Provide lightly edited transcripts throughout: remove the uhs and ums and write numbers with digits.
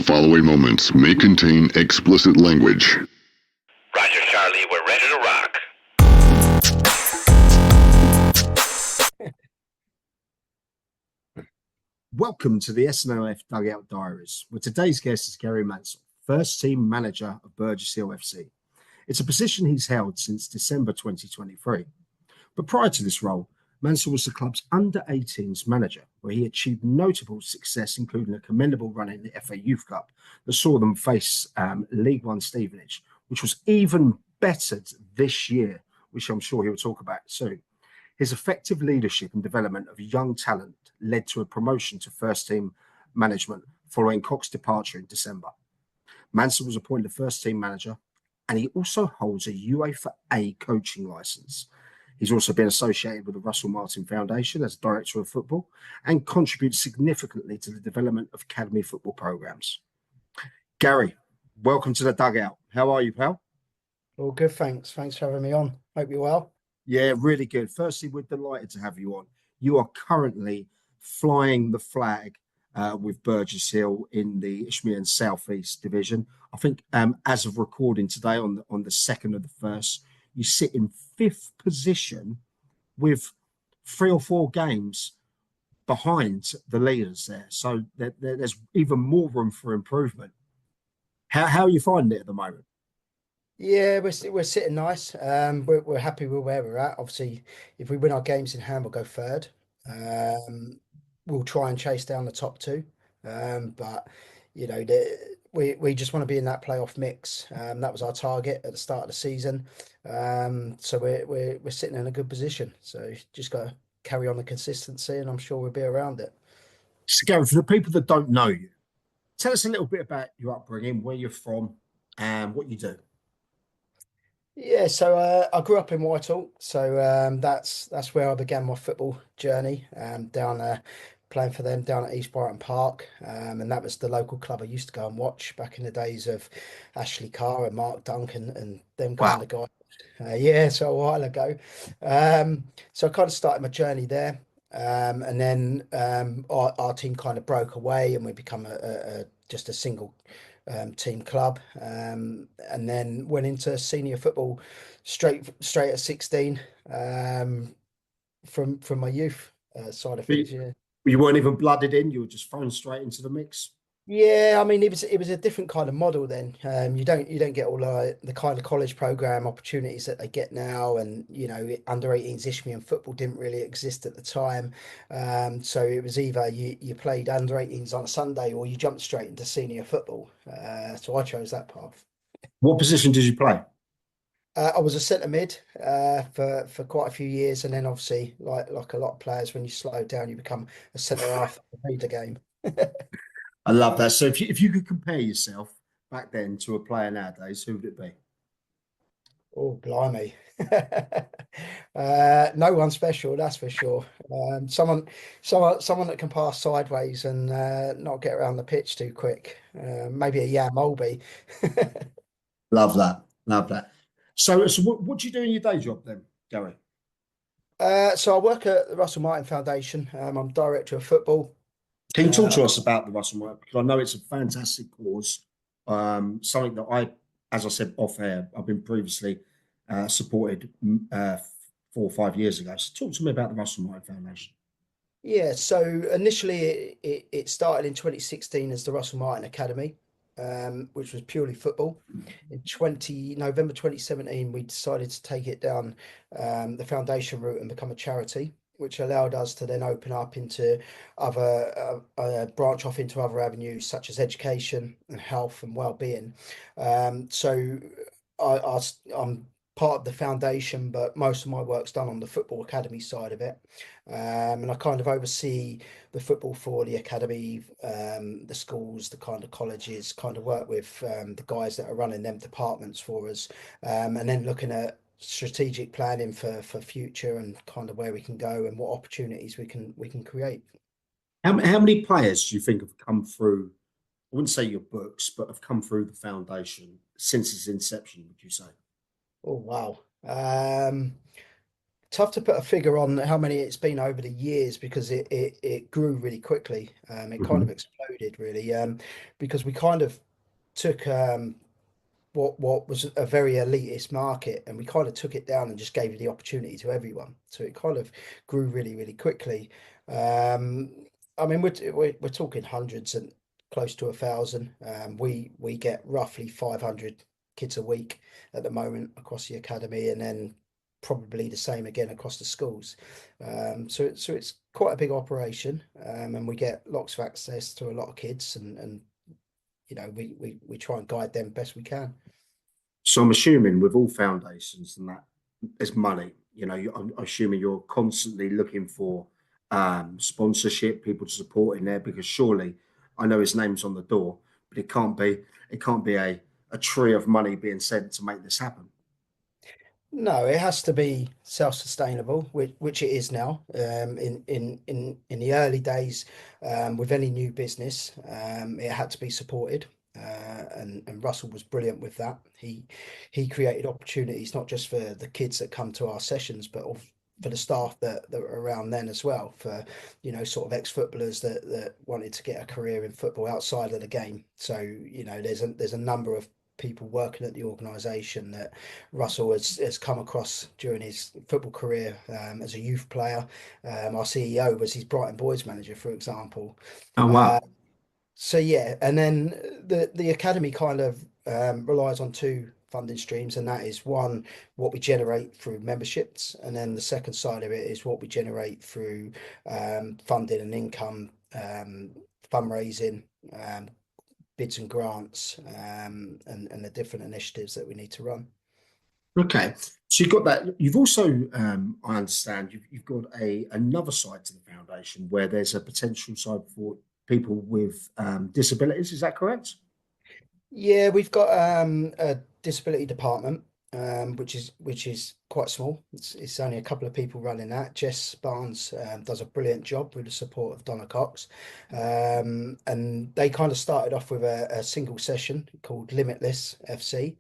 The following moments may contain explicit language. Roger, Charlie, we're ready to rock. Welcome to the SNLF DugOut Diaries, where today's guest is Gary Mansell, first team manager of Burgess Hill FC. It's a position he's held since December 2023. But prior to this role, Mansell was the club's under-18s manager, where he achieved notable success, including a commendable run in the FA Youth Cup that saw them face League One Stevenage, which was even bettered this year, which I'm sure he'll talk about soon. His effective leadership and development of young talent led to a promotion to first-team management following Koch's departure in December. Mansell was appointed first-team manager, and he also holds a UEFA A coaching licence. He's also been associated with the Russell Martin Foundation as Director of Football and contributes significantly to the development of academy football programmes. Gary, welcome to the DugOut. How are you, pal? All good, thanks. Thanks for having me on. Hope you're well. Yeah, really good. Firstly, we're delighted to have you on. You are currently flying the flag with Burgess Hill in the Isthmian Southeast Division. I think as of recording today on the 2nd of the 1st, you sit in 5th position with 3 or 4 games behind the leaders there. So there's even more room for improvement. How are you finding it at the moment? Yeah, we're sitting nice. We're happy with where we're at. Obviously, if we win our games in hand, we'll go third. We'll try and chase down the top 2. But you know, we just want to be in that playoff mix. That was our target at the start of the season. So we're sitting in a good position. So just got to carry on the consistency, and I'm sure we'll be around it. So, Gary, for the people that don't know you, tell us a little bit about your upbringing, where you're from, and what you do. Yeah, so I grew up in Whitehall, so that's where I began my football journey. Down playing for them down at East Brighton Park, and that was the local club I used to go and watch back in the days of Ashley Carr and Mark Duncan and them kind of guys. Yeah, so a while ago. So I kind of started my journey there, and then our team kind of broke away, and we become just a single team club, and then went into senior football straight at 16 from my youth side of things. Yeah, you weren't even blooded in; you were just thrown straight into the mix. Yeah, I mean, it was a different kind of model then. You don't get all the kind of college program opportunities that they get now, and you know, under 18s Isthmian football didn't really exist at the time. So it was either you played under 18s on a Sunday, or you jumped straight into senior football. So I chose that path. What position did you play? I was a centre mid for quite a few years, and then obviously, like a lot of players, when you slow down, you become a centre half to lead the game. I love that. So if you could compare yourself back then to a player nowadays, who would it be? Oh, blimey. No one special, that's for sure. Someone that can pass sideways and not get around the pitch too quick. Maybe a Jan Molby. Love that. Love that. So what do you do in your day job then, Gary? So I work at the Russell Martin Foundation. I'm Director of Football. Can you talk to us about the Russell Martin? Because I know it's a fantastic cause. Something that as I said off air, I've been previously supported 4 or 5 years ago. So talk to me about the Russell Martin Foundation. Yeah, so initially it started in 2016 as the Russell Martin Academy, which was purely football. In November 2017, we decided to take it down the foundation route and become a charity, which allowed us to then open up into branch off into other avenues such as education and health and well-being. So I'm part of the foundation, but most of my work's done on the football academy side of it. And I kind of oversee the football for the academy, the schools, the kind of colleges, kind of work with the guys that are running them departments for us, and then looking at strategic planning for future and kind of where we can go and what opportunities we can create. How many players do you think have come through, I wouldn't say your books, but have come through the foundation since its inception, would you say? Oh, wow. tough to put a figure on how many it's been over the years because it grew really quickly. It kind of Mhm. exploded really, because we kind of took what was a very elitist market, and we kind of took it down and just gave the opportunity to everyone. So it kind of grew really, really quickly. Um, I mean, we're talking hundreds and close to 1,000. We get roughly 500 kids a week at the moment across the academy, and then probably the same again across the schools. So it's quite a big operation, and we get lots of access to a lot of kids, and we try and guide them best we can. So I'm assuming with all foundations and that, there's money. I'm assuming you're constantly looking for sponsorship, people to support in there, because surely I know his name's on the door, but it can't be a tree of money being sent to make this happen. No, it has to be self-sustainable, which it is now. In the early days, with any new business, it had to be supported, and Russell was brilliant with that. He created opportunities not just for the kids that come to our sessions, but for the staff that were around then as well. For sort of ex-footballers that wanted to get a career in football outside of the game. So there's a number of people working at the organisation that Russell has come across during his football career, as a youth player. Our CEO was his Brighton Boys manager, for example. Oh Uh, wow. so yeah, and then the academy kind of relies on two funding streams, and that is one, what we generate through memberships, and then the second side of it is what we generate through funding and income, fundraising, bids and grants, and the different initiatives that we need to run. Okay. So you've got that. You've also, I understand, you've got another side to the foundation where there's a potential side for people with disabilities. Is that correct? Yeah, we've got a disability department, which is quite small. It's only a couple of people running that. Jess Barnes does a brilliant job with the support of Donna Cox, and they kind of started off with a single session called Limitless FC,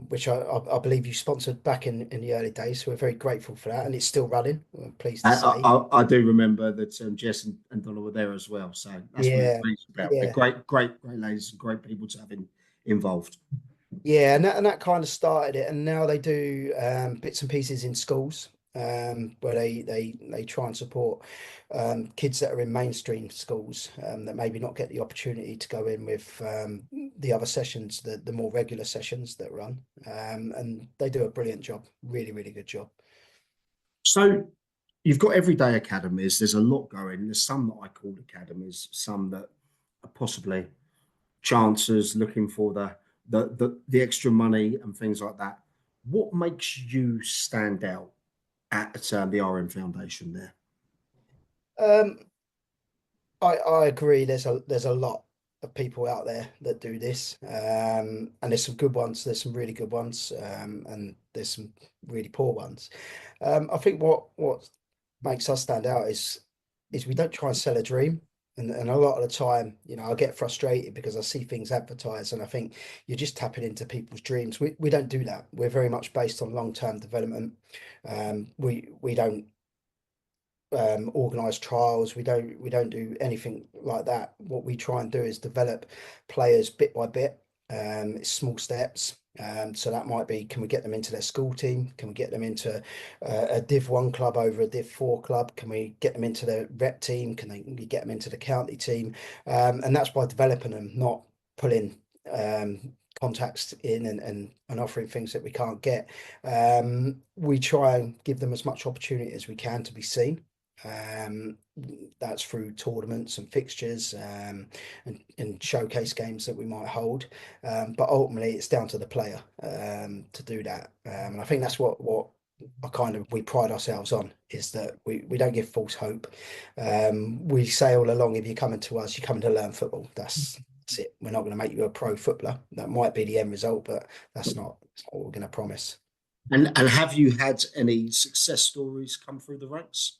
which I believe you sponsored back in the early days. So we're very grateful for that, and it's still running. I'm pleased to I, say. I do remember that Jess and Donna were there as well, so that's what it's Yeah, based about. They're yeah. great ladies and great people to have involved. Yeah, and that kind of started it, and now they do bits and pieces in schools, where they try and support kids that are in mainstream schools, that maybe not get the opportunity to go in with the other sessions, the more regular sessions that run, and they do a brilliant job, really, really good job. So you've got everyday academies. There's a lot going. There's some that I call academies, some that are possibly chancers looking for the extra money and things like that. What makes you stand out at the RM Foundation there? Um, I agree. There's a lot of people out there that do this, and there's some good ones. There's some really good ones, and there's some really poor ones. I think what makes us stand out is we don't try and sell a dream. And a lot of the time, I get frustrated because I see things advertised and I think you're just tapping into people's dreams. We don't do that. We're very much based on long-term development. We don't organize trials. We don't do anything like that. What we try and do is develop players bit by bit, small steps. So that might be, can we get them into their school team? Can we get them into a Div 1 club over a Div 4 club? Can we get them into the rep team? Can we get them into the county team? And that's by developing them, not pulling contacts in and offering things that we can't get. We try and give them as much opportunity as we can to be seen. Um, that's through tournaments and fixtures, and showcase games that we might hold. But ultimately, it's down to the player to do that. And I think that's what we pride ourselves on, is that we don't give false hope. We say all along, if you're coming to us, you're coming to learn football. That's it. We're not going to make you a pro footballer. That might be the end result, but that's not what we're going to promise. And have you had any success stories come through the ranks?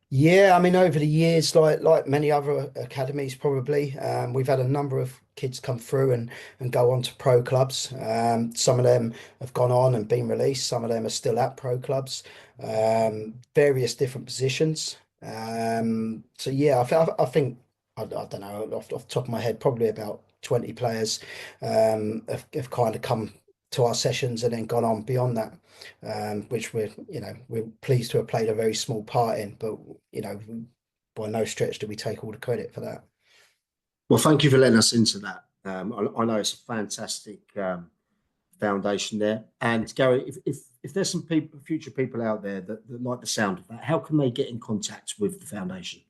Yeah, I mean, over the years, like many other academies, probably, we've had a number of kids come through and go on to pro clubs. Some of them have gone on and been released. Some of them are still at pro clubs, various different positions. So yeah, I think I don't know off the top of my head, probably about 20 players have kind of come to our sessions and then gone on beyond that, which we're pleased to have played a very small part in, but by no stretch do we take all the credit for that. Well, thank you for letting us into that. I know it's a fantastic foundation there. And Gary, if there's some future people out there that like the sound of that, how can they get in contact with the foundation?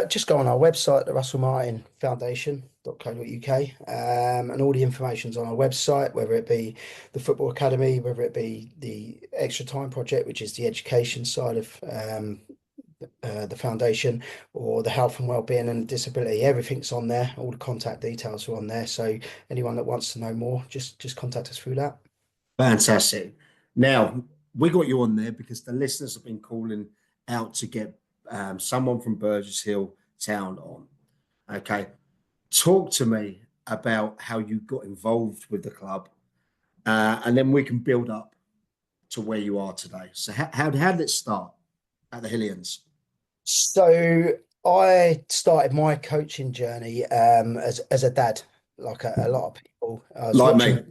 Just go on our website, the Russell Martin Foundation.co.uk, and all the information's on our website, whether it be the Football Academy, whether it be the Extra Time Project, which is the education side of the foundation, or the health and wellbeing and disability. Everything's on there. All the contact details are on there. So anyone that wants to know more, just contact us through that. Fantastic. Now, we got you on there because the listeners have been calling out to get someone from Burgess Hill Town on. Okay. Talk to me about how you got involved with the club, and then we can build up to where you are today. So how did it start at the Hillians? So I started my coaching journey as a dad, like a lot of people. I was Like watching, me.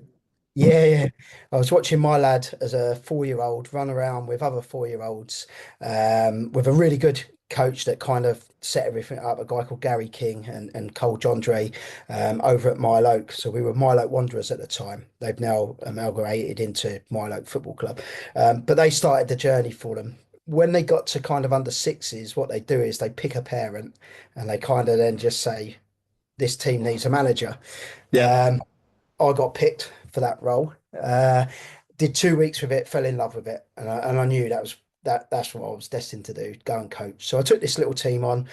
yeah. I was watching my lad as a 4-year-old run around with other 4-year-olds, with a really good coach that kind of set everything up, a guy called Gary King and Cole Jondre, over at Mile Oak. So we were Mile Oak Wanderers at the time. They've now amalgamated into Mile Oak Football Club. But they started the journey for them. When they got to kind of under sixes, what they do is they pick a parent and they kind of then just say, this team needs a manager. Yeah. I got picked for that role. Did 2 weeks with it, fell in love with it, and I knew that's what I was destined to do, go and coach. So I took this little team on,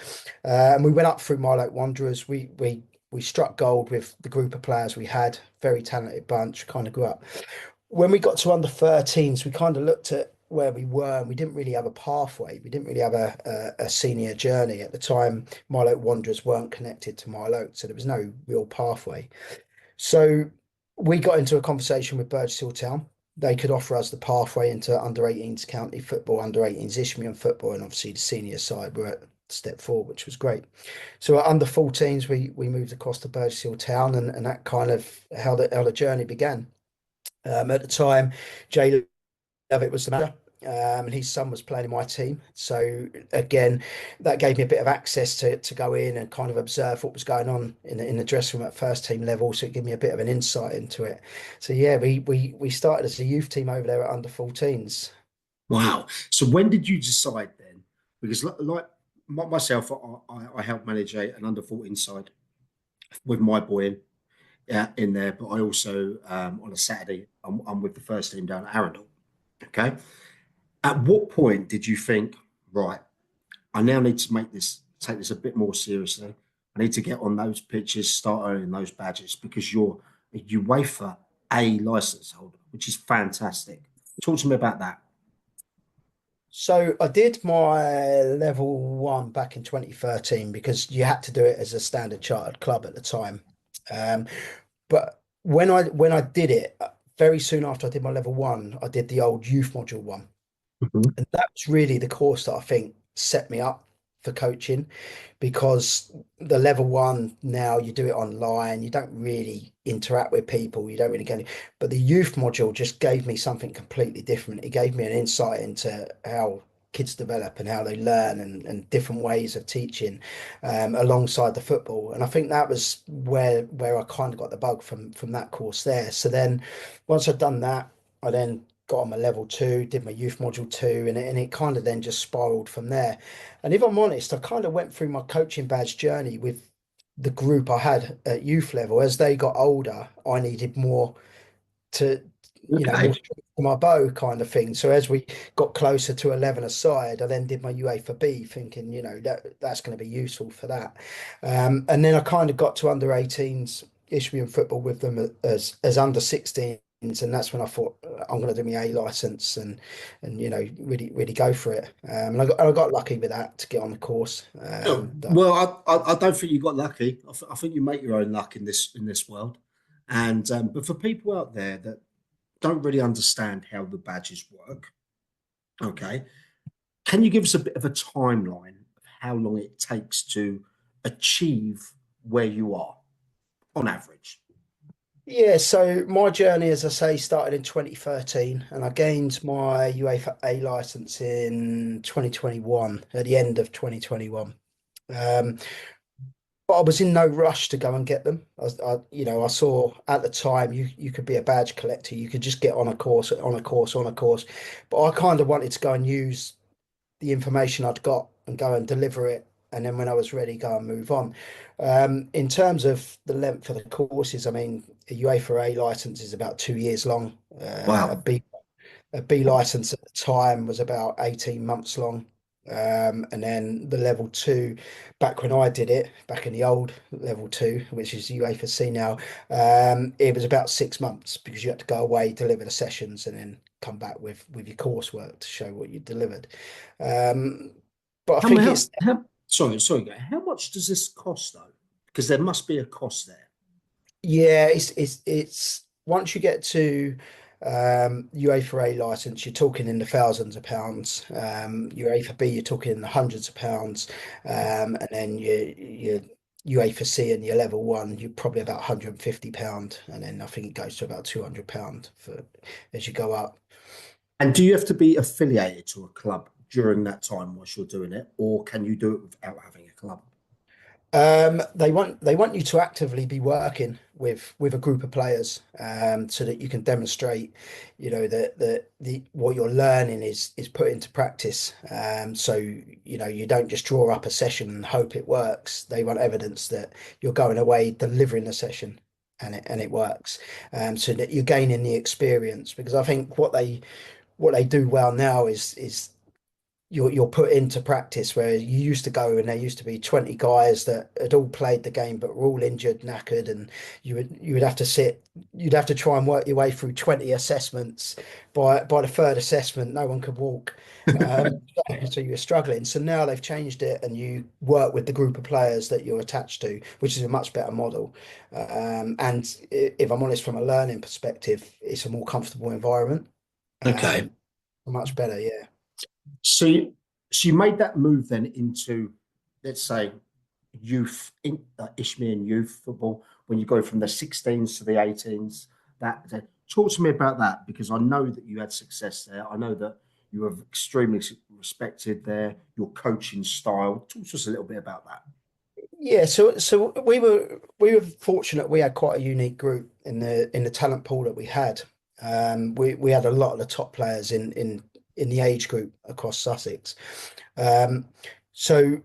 and we went up through Mile Oak Wanderers. We struck gold with the group of players we had, very talented bunch, kind of grew up. When we got to under 13s, we kind of looked at where we were, and we didn't really have a pathway. We didn't really have a senior journey at the time. Mile Oak Wanderers weren't connected to Mile Oak, so there was no real pathway. So we got into a conversation with Burgess Hill Town. They could offer us the pathway into under 18s county football, under 18s Isthmian football, and obviously the senior side were at step 4, which was great. So at under 14s, we moved across to Burgess Hill Town, and that kind of how the journey began. At the time, Jay Levitt was the manager, and his son was playing in my team. So again, that gave me a bit of access to go in and kind of observe what was going on in the dressing room at first team level. So it gave me a bit of an insight into it. So yeah, we started as a youth team over there at under 14s. Wow. So when did you decide then? Because like myself, I helped manage an under 14 side with my boy in there, but I also on a Saturday I'm with the first team down at Arundel. Okay. At what point did you think, right, I now need to take this a bit more seriously. I need to get on those pitches, start earning those badges, because you UEFA A license holder, which is fantastic. Talk to me about that. So I did my level 1 back in 2013 because you had to do it as a standard chartered club at the time. But when I did it, very soon after I did my level 1, I did the old youth module 1. Mhm. And that was really the course that I think set me up for coaching, because the level 1 now you do it online, you don't really interact with people, you don't really get it. But the youth module just gave me something completely different. It gave me an insight into how kids develop and how they learn, and different ways of teaching alongside the football. And I think that was where I kind of got the bug from that course there. So then once I'd done that, I then got on my level 2, did my youth module 2, and it kind of then just spiraled from there. And if I'm honest, I kind of went through my coaching badge journey with the group I had at youth level. As they got older, I needed more to, more Okay. strings to my bow kind of thing. So as we got closer to 11 aside, I then did my UEFA B, thinking, that's going to be useful for that. And then I kind of got to under 18s Isthmian football with them as under 16s and that's when I thought I'm going to do my A license and really go for it. And I got lucky with that to get on the course. Well, I don't think you got lucky. I think you make your own luck in this world. And but for people out there that don't really understand how the badges work, okay, can you give us a bit of a timeline of how long it takes to achieve where you are on average? Yeah, so my journey, as I say, started in 2013, and I gained my UEFA A license in 2021, at the end of 2021. Um, but I was in no rush to go and get them. I saw at the time you could be a badge collector. You could just get on a course, on a course, on a course. But I kind of wanted to go and use the information I'd got and go and deliver it. And then when I was ready, go and move on. In terms of the length of the courses, I mean, a UEFA A license is about 2 years long. Wow. A B license at the time was about 18 months long. And then the level two, back when I did it, back in the old level two, which is UEFA C now, it was about 6 months because you had to go away, deliver the sessions, and then come back with your coursework to show what you delivered. Um, but I How, think how, it's how sorry, how much does this cost though? Because there must be a cost there. Yeah, it's once you get to UEFA A license, you're talking in the thousands of pounds. UEFA B, you're talking in the hundreds of pounds. And then you UEFA C and your level one, you're probably about £150. And then I think it goes to about £200 for as you go up. And do you have to be affiliated to a club during that time whilst you're doing it, or can you do it without having a club? They want you to actively be working with a group of players, so that you can demonstrate, that the what you're learning is put into practice. So you don't just draw up a session and hope it works. They want evidence that you're going away delivering the session and it works, so that you're gaining the experience. Because I think what they do well now is you're put into practice where you used to go and there used to be 20 guys that had all played the game but were all injured, knackered, and you would have to you'd have to try and work your way through 20 assessments. By the third assessment, no one could walk. So you were struggling. So now they've changed it and you work with the group of players that you're attached to, which is a much better model. And if I'm honest, from a learning perspective, it's a more comfortable environment. Okay. Much better, yeah. So you made that move then into, let's say, youth, Isthmian youth football, when you go from the 16s to the 18s. Talk to me about that, because I know that you had success there. I know that you were extremely respected there. Your coaching style. Talk to us a little bit about that. Yeah, so we were fortunate. We had quite a unique group in the talent pool that we had. We had a lot of the top players in the age group across Sussex. So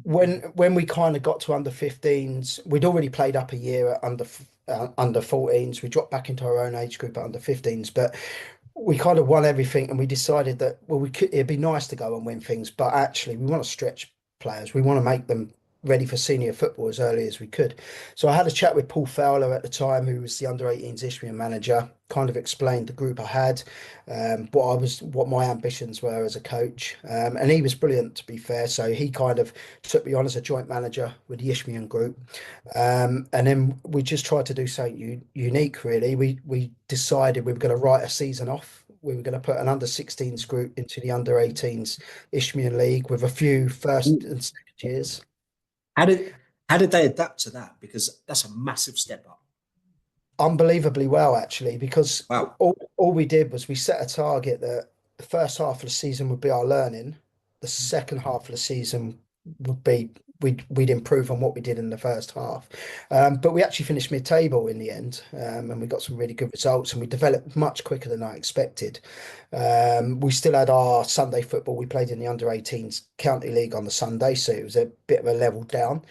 when we kind of got to under 15s, we'd already played up a year at under 14s. We dropped back into our own age group at under 15s, but we kind of won everything, and we decided that, well, it'd be nice to go and win things, but actually we want to stretch players. We want to make them ready for senior football as early as we could. So I had a chat with Paul Fowler at the time, who was the under 18s Isthmian manager, kind of explained the group I had, what my ambitions were as a coach. And he was brilliant, to be fair. So he kind of took me on as a joint manager with the Isthmian group. And then we just tried to do something unique, really. We decided we were going to write a season off. We were going to put an under 16s group into the under 18s Isthmian League with a few first and second years. How did they adapt to that? Because that's a massive step up. Unbelievably well, actually, because Wow. all we did was we set a target that the first half of the season would be our learning, the second half of the season would be we'd improve on what we did in the first half. But we actually finished mid-table in the end, and we got some really good results, and we developed much quicker than I expected. We still had our Sunday football. We played in the under 18s county league on the Sunday, so it was a bit of a level down,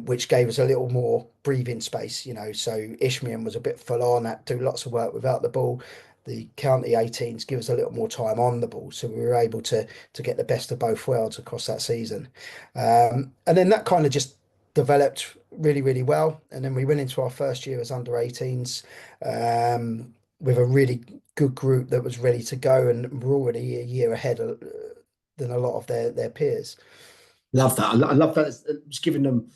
which gave us a little more breathing space, So Isthmian was a bit full on, had to do lots of work without the ball. The county 18s give us a little more time on the ball, so we were able to get the best of both worlds across that season. And then that kind of just developed really, really well. And then we went into our first year as under 18s. with a really good group that was ready to go, and we're already a year ahead than a lot of their peers. Love that. I love that. It's giving them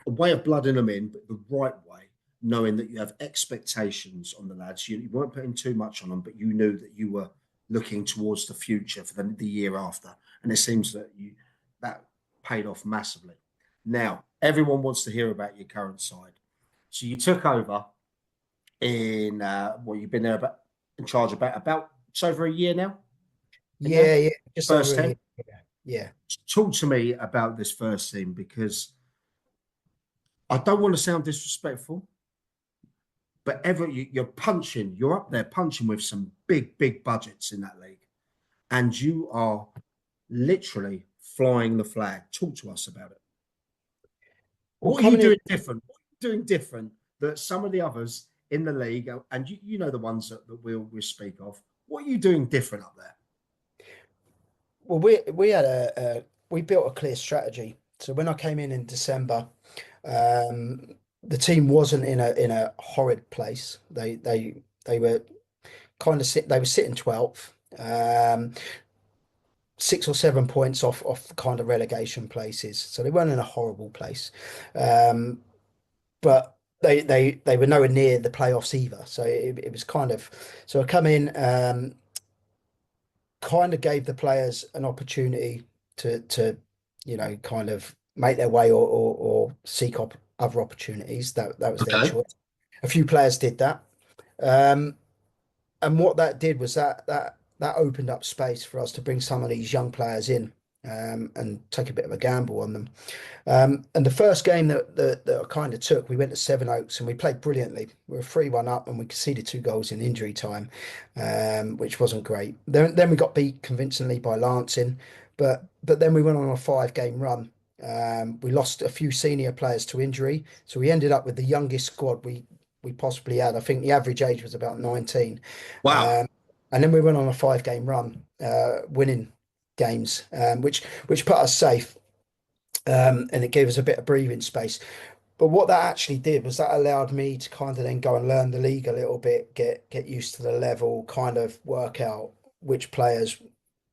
a way of blooding them in, but the right way, knowing that you have expectations on the lads. You weren't putting too much on them, but you knew that you were looking towards the future for the year after. And it seems that that paid off massively. Now, everyone wants to hear about your current side. So you took over in you've been there about in charge about just over a year now. Yeah, yeah, just over First a year. team. Yeah. Talk to me about this first team because I don't want to sound disrespectful, but you're up there punching with some big budgets in that league, and you are literally flying the flag. Talk to us about it. Well, What are you coming in, doing different? What are you doing different that some of the others in the league, and you know the ones that we'll speak of. What are you doing different up there? well, we built a clear strategy. So when I came in December, the team wasn't in a horrid place. They were they were sitting 12th, 6 or 7 points off the kind of relegation places. So they weren't in a horrible place. But they were nowhere near the playoffs either. So it was kind of so I come in, kind of gave the players an opportunity to kind of make their way or seek other opportunities. That was their Okay. choice. A few players did that. Um, and what that did was that opened up space for us to bring some of these young players in, and take a bit of a gamble on them. And the first game that I kind of took, we went to Seven Oaks and we played brilliantly. We were 3-1 up and we conceded 2 goals in injury time, which wasn't great. Then we got beat convincingly by Lancing, but then we went on a 5-game run. We lost a few senior players to injury, so we ended up with the youngest squad we possibly had. I think the average age was about 19. Wow. Um, and then we went on a 5-game run, winning games, which put us safe, and it gave us a bit of breathing space. But what that actually did was that allowed me to kind of then go and learn the league a little bit, get used to the level, kind of work out which players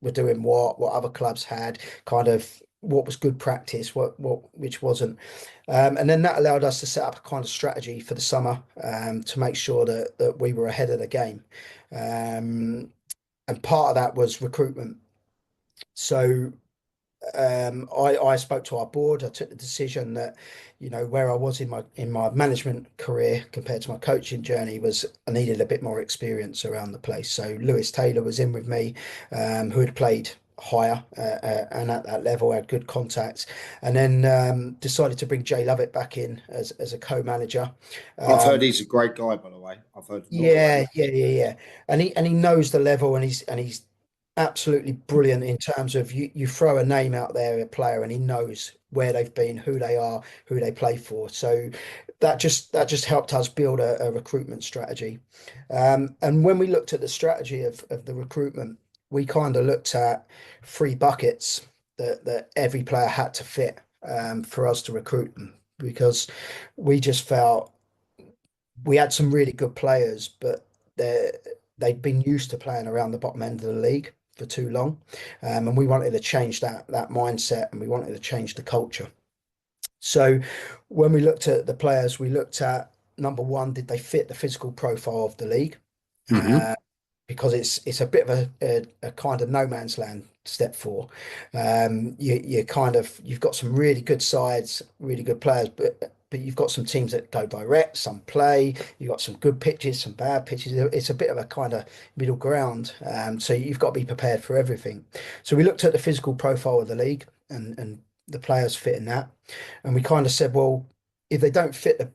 were doing what other clubs had, kind of what was good practice, what which wasn't. And then that allowed us to set up a kind of strategy for the summer, to make sure that we were ahead of the game. And part of that was recruitment. So I spoke to our board. I took the decision that, where I was in my management career compared to my coaching journey was I needed a bit more experience around the place. So Lewis Taylor was in with me, who had played higher, and at that level had good contacts, and then decided to bring Jay Lovett back in as a co-manager. I've heard he's a great guy, by the way. I've heard a lot about Yeah, him. yeah. And he knows the level, and he's absolutely brilliant in terms of you throw a name out there, a player, and he knows where they've been, who they are, who they play for. So that just helped us build a recruitment strategy. And when we looked at the strategy of the recruitment, we kind of looked at 3 buckets that every player had to fit, for us to recruit them, because we just felt we had some really good players, but they'd been used to playing around the bottom end of the league for too long, and we wanted to change that mindset, and we wanted to change the culture. So when we looked at the players, we looked at number one, did they fit the physical profile of the league? Mm-hmm. Because it's a bit of a kind of no man's land step four. You've got some really good sides, really good players, but you've got some teams that go direct, some play. You've got some good pitches, some bad pitches. It's a bit of a kind of middle ground. So you've got to be prepared for everything. So we looked at the physical profile of the league and the players fit in that, and we kind of said, well, if they don't fit the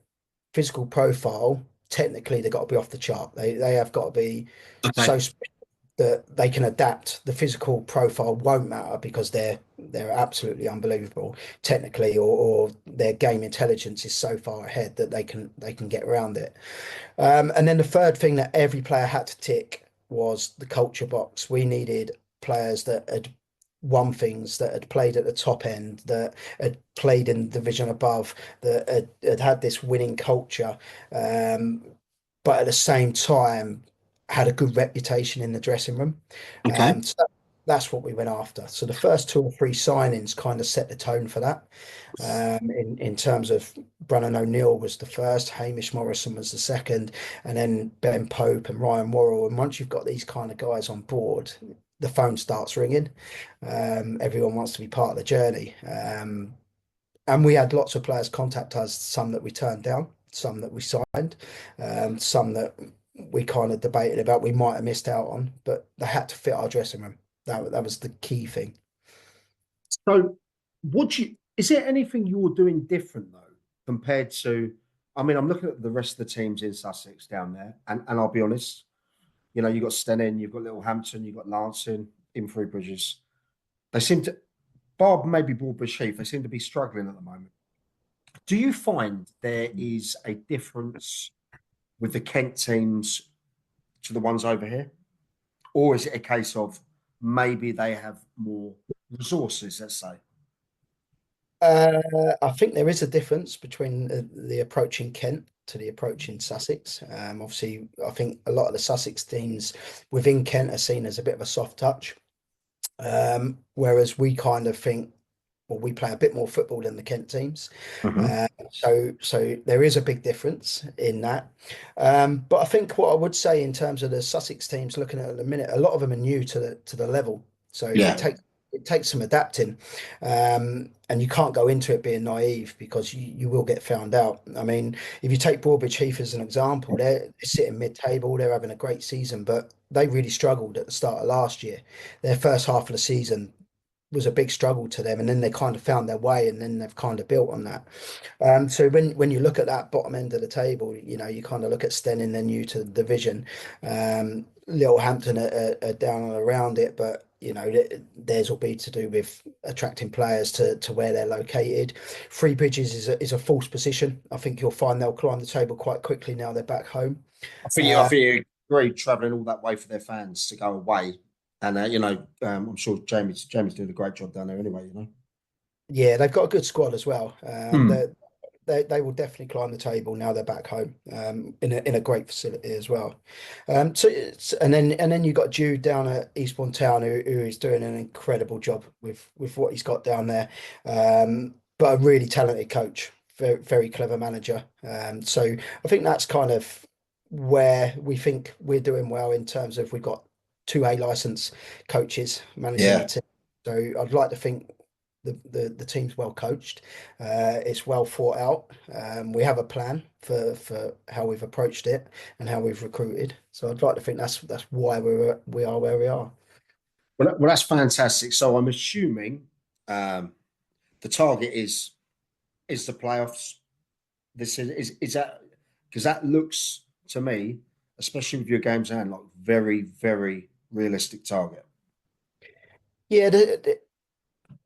physical profile, technically they've got to be off the chart. They have got to be Okay. so special that they can adapt. The physical profile won't matter because they're absolutely unbelievable technically, or their game intelligence is so far ahead that they can get around it. And then the third thing that every player had to tick was the culture box. We needed players that had won things, that had played at the top end, that had played in the division above, that had this winning culture, but at the same time had a good reputation in the dressing room. Okay. That's what we went after. So the first 2 or 3 signings kind of set the tone for that. In terms of Brennan O'Neill was the first, Hamish Morrison was the second, and then Ben Pope and Ryan Worrell. And once you've got these kind of guys on board, the phone starts ringing. Everyone wants to be part of the journey. And we had lots of players contact us, some that we turned down, some that we signed, some that we kind of debated about we might have missed out on, but they had to fit our dressing room. That was the key thing. So, is there anything you're doing different though compared to? I mean, I'm looking at the rest of the teams in Sussex down there, and I'll be honest, you've got Stenning, you've got Littlehampton, you've got Lancing, in Three Bridges. They seem to, Bob maybe Burgess Hill, they seem to be struggling at the moment. Do you find there is a difference with the Kent teams to the ones over here? Or is it a case of maybe they have more resources, let's say? I think there is a difference between the approach in Kent to the approach in Sussex. Obviously, I think a lot of the Sussex teams within Kent are seen as a bit of a soft touch, whereas we kind of think, well, we play a bit more football than the Kent teams. So there is a big difference in that. But I think what I would say in terms of the Sussex teams, looking at the minute, a lot of them are new to the level. So it takes some adapting. And you can't go into it being naive because you will get found out. I mean, if you take Broadbridge Heath as an example, they're sitting mid-table, they're having a great season, but they really struggled at the start of last year. Their first half of the season was a big struggle to them, and then they kind of found their way, and then they've kind of built on that. So when you look at that bottom end of the table, you kind of look at Stenning, they're new to the division. Littlehampton are down and around it, but theirs will be to do with attracting players to where they're located. Three Bridges is a false position. I think you'll find they'll climb the table quite quickly now they're back home. I think you agree, travelling all that way for their fans to go away. And I'm sure Jamie's doing a great job down there anyway. Yeah, they've got a good squad as well. They will definitely climb the table now they're back home, in a great facility as well. And then you've got Jude down at Eastbourne Town who is doing an incredible job with what he's got down there. But a really talented coach, very, very clever manager. So I think that's kind of where we think we're doing well in terms of we've got 2A license coaches managing the team. So I'd like to think the team's well coached. It's well thought out. We have a plan for how we've approached it and how we've recruited. So I'd like to think that's why we are where we are. Well, that's fantastic. So I'm assuming the target is the playoffs. This is that, because that looks to me, especially with your games hand, like very, very realistic target. Yeah,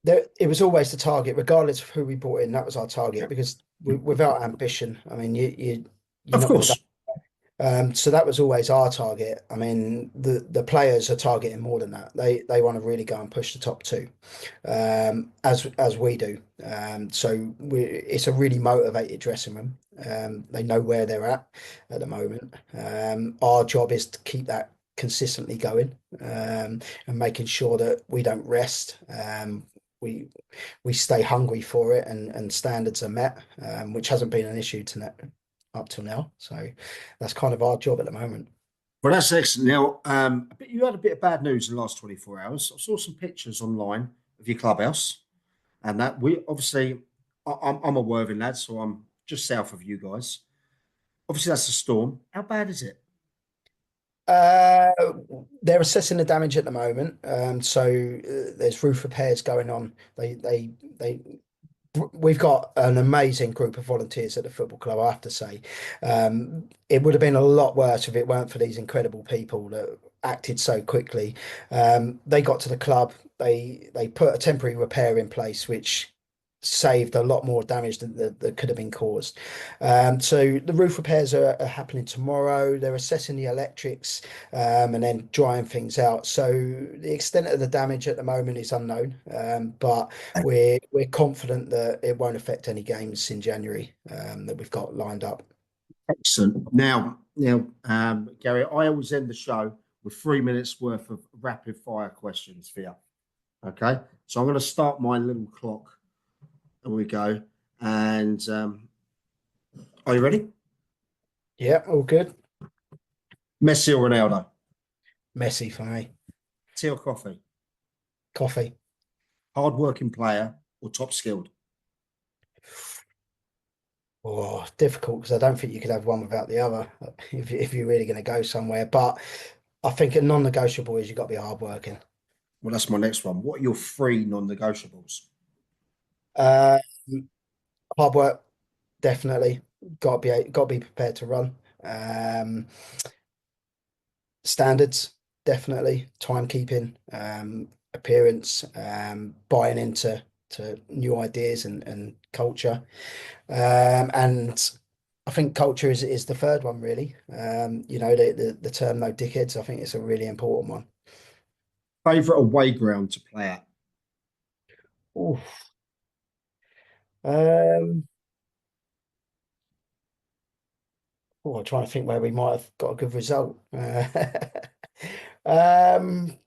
it was always the target, regardless of who we brought in. That was our target because without ambition, I mean, you're of course. So that was always our target. I mean, the players are targeting more than that. They want to really go and push the top two, as we do. So it's a really motivated dressing room. They know where they're at the moment. Our job is to keep that consistently going, and making sure that we don't rest. We stay hungry for it, and standards are met, which hasn't been an issue up till now. So that's kind of our job at the moment. Well, that's excellent. Now, you had a bit of bad news in the last 24 hours. I saw some pictures online of your clubhouse, and that we obviously, I'm a Worthing lad, so I'm just south of you guys. Obviously, that's a storm. How bad is it? They're assessing the damage at the moment. So there's roof repairs going on. We've got an amazing group of volunteers at the football club, I have to say. It would have been a lot worse if it weren't for these incredible people that acted so quickly. They got to the club, they put a temporary repair in place, which saved a lot more damage than that could have been caused. So the roof repairs are happening tomorrow. They're assessing the electrics, and then drying things out. So the extent of the damage at the moment is unknown, but we're confident that it won't affect any games in January that we've got lined up. Excellent. Now, Gary, I always end the show with 3 minutes worth of rapid fire questions for you. Okay, so I'm going to start my little clock. There we go. And are you ready? Yeah, all good. Messi or Ronaldo? Messy for me. Tea or coffee? Coffee. Hard-working player or top skilled? Oh, difficult because I don't think you could have one without the other if you're really going to go somewhere. But I think a non-negotiable is you've got to be hardworking. Well, that's my next one. What are your three non-negotiables? Uh, Hard work, definitely. Got to be prepared to run. Um, Standards, definitely. Timekeeping, appearance, buying into new ideas and culture. And I think culture is the third one, really. The term "no dickheads." I think it's a really important one. Favorite away ground to play at? Oof. Um, I'm trying to think where we might have got a good result. Um,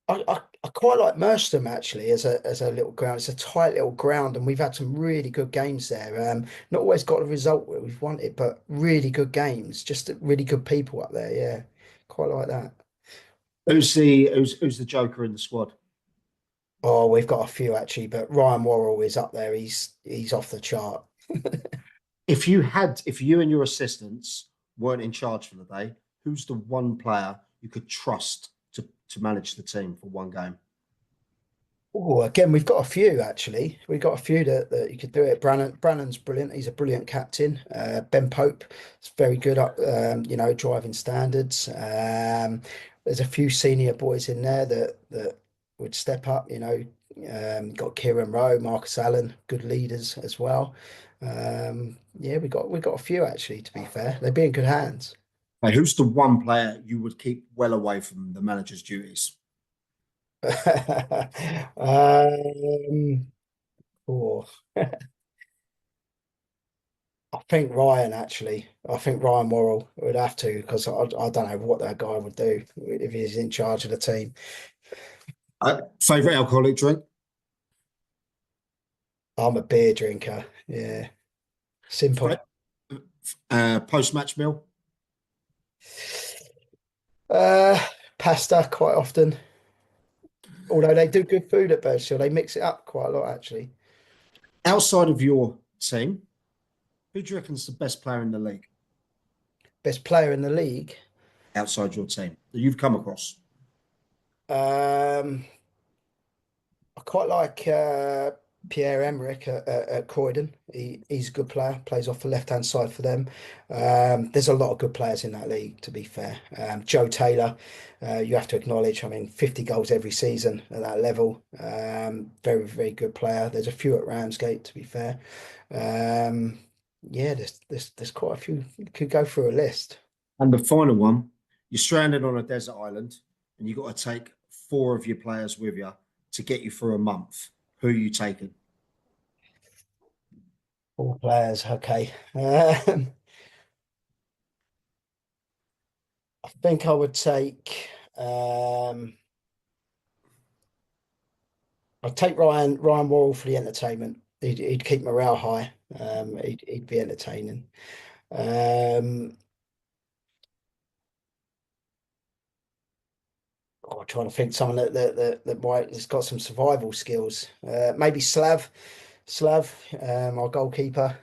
I quite like Merstham actually as a little ground. It's a tight little ground, and we've had some really good games there. Not always got the result that we've wanted, but really good games. Just really good people up there. Yeah, quite like that. Who's the joker in the squad? Oh, we've got a few actually, but Ryan Worrell is up there. He's off the chart. If you and your assistants weren't in charge for the day, who's the one player you could trust to manage the team for one game? Oh, again, we've got a few actually. We've got a few that you could do it. Brannon's brilliant. He's a brilliant captain. Ben Pope is very good at driving standards. There's a few senior boys in there that would step up. Got Kieran Rowe, Marcus Allen, good leaders as well. Yeah, we got a few actually. To be fair, they'd be in good hands. Hey, who's the one player you would keep well away from the manager's duties? Um, oh. I think Ryan actually. I think Ryan Worrell would have to because I don't know what that guy would do if he's in charge of the team. Favorite alcoholic drink? I'm a beer drinker. Yeah, simple. Post match meal? Uh, Pasta quite often. Although they do good food at Burgess Hill, they mix it up quite a lot actually. Outside of your team, who do you reckon's the best player in the league? Best player in the league. Outside your team that you've come across? Um, I quite like Pierre-Emerick at Croydon. He's a good player, plays off the left-hand side for them. There's a lot of good players in that league, to be fair. Joe Taylor, you have to acknowledge, I mean, 50 goals every season at that level. Very, very good player. There's a few at Ramsgate, to be fair. Um, yeah, there's quite a few. You could go through a list. And the final one, you're stranded on a desert island and you've got to take four of your players with you to get you through a month. Who are you taking? All players, okay. I think I would take. I'd take Ryan Worrell for the entertainment. He'd keep morale high. He'd be entertaining. Um, I'm trying to think someone that might has got some survival skills. Maybe Slav, our goalkeeper.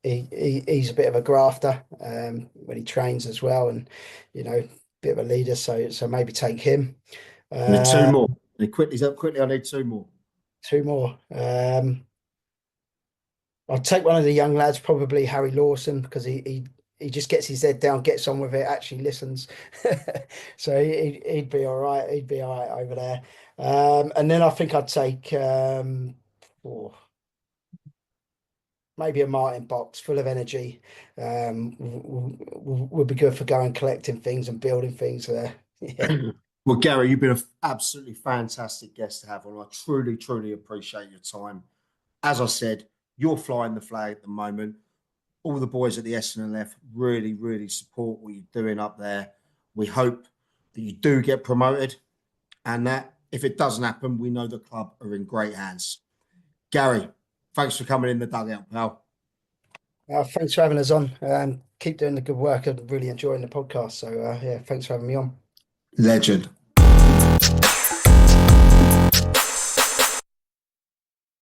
He's a bit of a grafter when he trains as well, and bit of a leader. So maybe take him. I need two Uh, more. He's up quickly. I need two more. Two more. I'll take one of the young lads, probably Harry Lawson, because he just gets his head down, gets on with it, actually listens. So he'd be all right. He'd be all right over there. And then I think I'd take oh, maybe a Martin box full of energy. Would be good for going collecting things and building things there. Yeah. Well, Gary, you've been an absolutely fantastic guest to have on. I truly, truly appreciate your time. As I said, you're flying the flag at the moment. all the boys at the SNLF really, really support what you're doing up there. We hope that you do get promoted, and that if it doesn't happen, we know the club are in great hands. Gary, thanks for coming in the dugout, pal. Thanks for having us on. Keep doing the good work. I'm really enjoying the podcast. So, yeah, thanks for having me on. Legend.